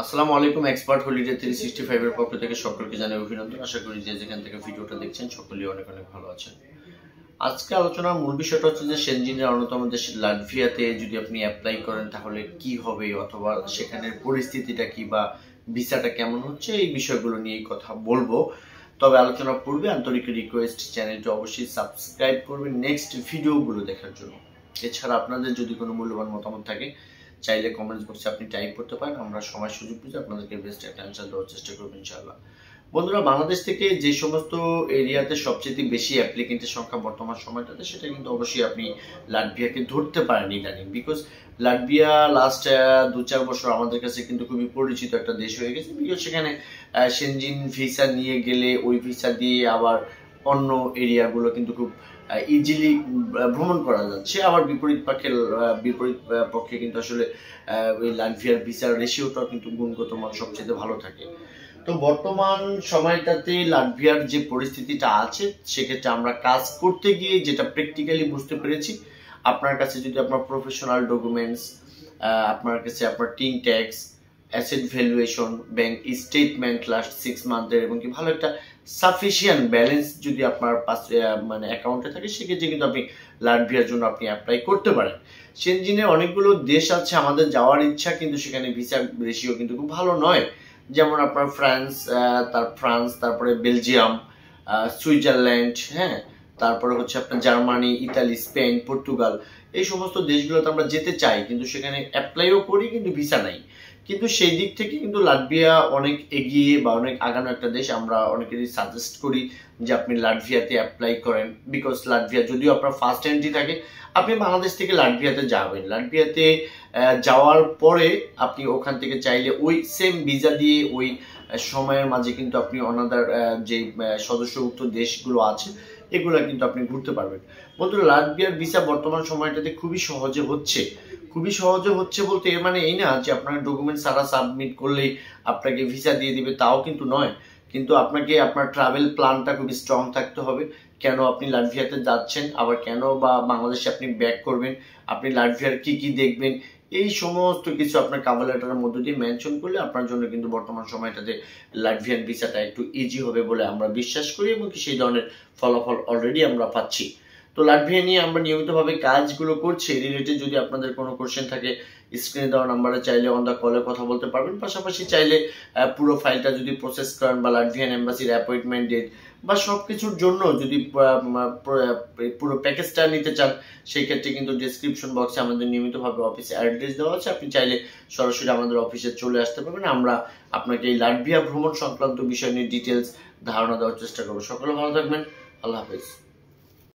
আসসালামু আলাইকুম। Expert holiday 365 এর পক্ষ থেকে সকলকে জানাই অভিনন্দন। আশা করি যে যেখান থেকে ভিডিওটা দেখছেন সকলেই অনেক অনেক ভালো আছেন। আজকে আলোচনার মূল বিষয়টা হচ্ছে যে সেনজিনের অন্যতম দেশ লাটভিয়াতে যদি আপনি অ্যাপ্লাই করেন তাহলে কি হবে, অথবা সেখানের পরিস্থিতিটা কি বা ভিসাটা কেমন হচ্ছে, এই বিষয়গুলো নিয়েই কথা বলবো। তবে আলোচনার পূর্বে আন্তরিক রিকোয়েস্ট, চ্যানেলটি অবশ্যই সাবস্ক্রাইব করবেন নেক্সট ভিডিওগুলো দেখার জন্য। এছাড়া আপনাদের যদি কোনো মূল্যবান মতামত থাকে চাইলে কমেন্টস বক্সে আপনি টাইপ করতে পারেন। আমরা সময় সুযোগ বুঝে আপনাদেরকে বেস্ট একটা অ্যান্সার দেওয়ার চেষ্টা করবো ইনশাআল্লাহ। বন্ধুরা, বাংলাদেশ থেকে যে সমস্ত এরিয়াতে সবচেয়ে বেশি অ্যাপ্লিকেন্টের সংখ্যা বর্তমান সময়টাতে, সেটা কিন্তু অবশ্যই আপনি লাটভিয়াকে ধরতে পারেন ইদানিং। বিকজ লাটভিয়া লাস্ট 2-4 বছর আমাদের কাছে কিন্তু খুবই পরিচিত একটা দেশ হয়ে গেছে। বিকজ সেখানে সেনজিন ভিসা নিয়ে গেলে ওই ভিসা দিয়ে আবার অন্য এরিয়াগুলো কিন্তু খুব ইজিলি ভ্রমণ করা যাচ্ছে। আবার বিপরীত পক্ষে কিন্তু আসলে ওই লাটভিয়ার ভিসার রেশিওটাও কিন্তু গুণগত মান সবচেয়ে ভালো থাকে। তো বর্তমান সময়টাতে লাটভিয়ার যে পরিস্থিতিটা আছে, সেক্ষেত্রে আমরা কাজ করতে গিয়ে যেটা প্র্যাকটিক্যালি বুঝতে পেরেছি, আপনার কাছে যদি আপনার প্রফেশনাল ডকুমেন্টস, আপনার কাছে আপনার tin tax, asset valuation, bank statement last 6 মান্থের এবং কি ভালো একটা সাফিসিয়েন্ট ব্যালেন্স যদি আপনার পাশে মানে অ্যাকাউন্টে থাকে, সেক্ষেত্রে কিন্তু আপনি লাটভিয়ার জন্য আপনি অ্যাপ্লাই করতে পারেন। সেনজিনের অনেকগুলো দেশ আছে আমাদের যাওয়ার ইচ্ছা, কিন্তু সেখানে ভিসা রেশিও কিন্তু খুব ভালো নয়। যেমন আপনার ফ্রান্স, তারপরে বেলজিয়াম, সুইজারল্যান্ড, হ্যাঁ, তারপরে হচ্ছে আপনার জার্মানি, ইতালি, স্পেন, পর্তুগাল, এই সমস্ত দেশগুলোতে আমরা যেতে চাই, কিন্তু সেখানে অ্যাপ্লাইও করি কিন্তু ভিসা নাই। কিন্তু সেই দিক থেকে কিন্তু লাটভিয়া অনেক এগিয়ে বা অনেক আগানো একটা দেশ। আমরা অনেকেরই সাজেস্ট করি যে আপনি লাটভিয়াতে অ্যাপ্লাই করেন। বিকজ লাটভিয়া যদিও আপনার ফার্স্ট এন্ট্রি থাকে, আপনি বাংলাদেশ থেকে লাটভিয়াতে যাবেন, লাটভিয়াতে যাওয়ার পরে আপনি ওখান থেকে চাইলে ওই সেম ভিসা দিয়ে ওই সময়ের মাঝে কিন্তু আপনি অনাদার যে সদস্যভুক্ত দেশগুলো আছে এগুলো কিন্তু আপনি ঘুরতে পারবেন। বন্ধুরা, লাটভিয়ার ভিসা বর্তমান সময়টাতে খুবই সহজে হচ্ছে বলতে এর মানে এই না যে আপনার ডকুমেন্ট সারা সাবমিট করলেই আপনাকে ভিসা দিয়ে দিবে, তাও কিন্তু নয়। কিন্তু আপনাকে আপনার ট্রাভেল প্ল্যানটা খুবই স্ট্রং থাকতে হবে। কেন আপনি লাটভিয়াতে যাচ্ছেন, আবার কেন বা বাংলাদেশে আপনি ব্যাক করবেন, আপনি লাটভিয়ার কি কি দেখবেন, এই সমস্ত কিছু আপনার কভার লেটারের মধ্য দিয়ে মেনশন করলে আপনার জন্য কিন্তু বর্তমান সময়টাতে লাটভিয়ান ভিসাটা একটু ইজি হবে বলে আমরা বিশ্বাস করি, এবং সেই ধরনের ফলাফল অলরেডি আমরা পাচ্ছি। তো লাটভিয়া নিয়ে আমরা নিয়মিতভাবে কাজগুলো করছি। রিলেটেড যদি আপনাদের কোনো কোশ্চেন থাকে, স্ক্রিনে দেওয়া নাম্বারে চাইলে অন দ্য কলে কথা বলতে পারবেন। পাশাপাশি চাইলে পুরো ফাইলটা যদি প্রসেস করেন বা লাটভিয়ান এম্বাসির অ্যাপয়েন্টমেন্ট ডেট বা সবকিছুর জন্য যদি পুরো প্যাকেজটা নিতে চান, সেই ক্ষেত্রে কিন্তু ডেসক্রিপশন বক্সে আমাদের নিয়মিতভাবে অফিসে অ্যাড্রেস দেওয়া আছে। আপনি চাইলে সরাসরি আমাদের অফিসে চলে আসতে পারবেন। আমরা আপনাকে এই লাটভিয়া ভ্রমণ সংক্রান্ত বিষয় নিয়ে ডিটেলস ধারণা দেওয়ার চেষ্টা করবো। সকলে ভালো থাকবেন। আল্লাহ হাফেজ।